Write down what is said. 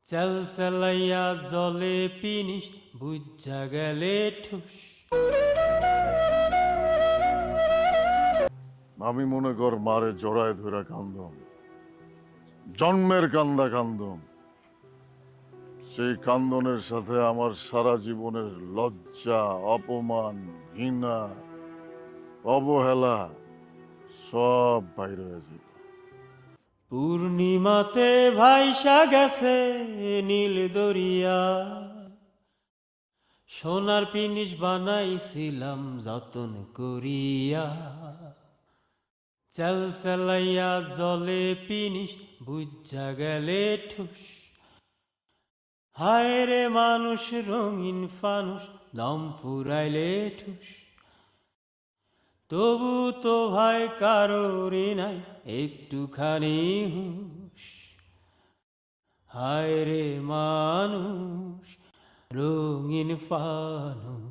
চাল চালাইয়া জলে পিনিস বুঝা গেলে ঠুস। আমি মনে কর মারে জড়ায় ধরে কান্দম, জন্মের কান্দা কান্দম। সেই কান্দনের সাথে আমার সারা জীবনের লজ্জা, অপমান, ঘৃণা, অবহেলা সব বাইর হয়ে যাবে। পূর্ণিমাতে ভাইসা গেছে নীল দরিয়া, সোনার পিনিস বানাইছিলাম যতন করিয়া। চাল চালাইয়া জলে পিনিস বুঝা গেলে ঠুস। হায় রে মানুষ রঙিন ফানুষ দম ফুরাইলে ঠুস। তবু তো ভাই কারোরই নাই একটুখানি হুঁশ। হায় রে মানুষ রঙিন ফানুষ।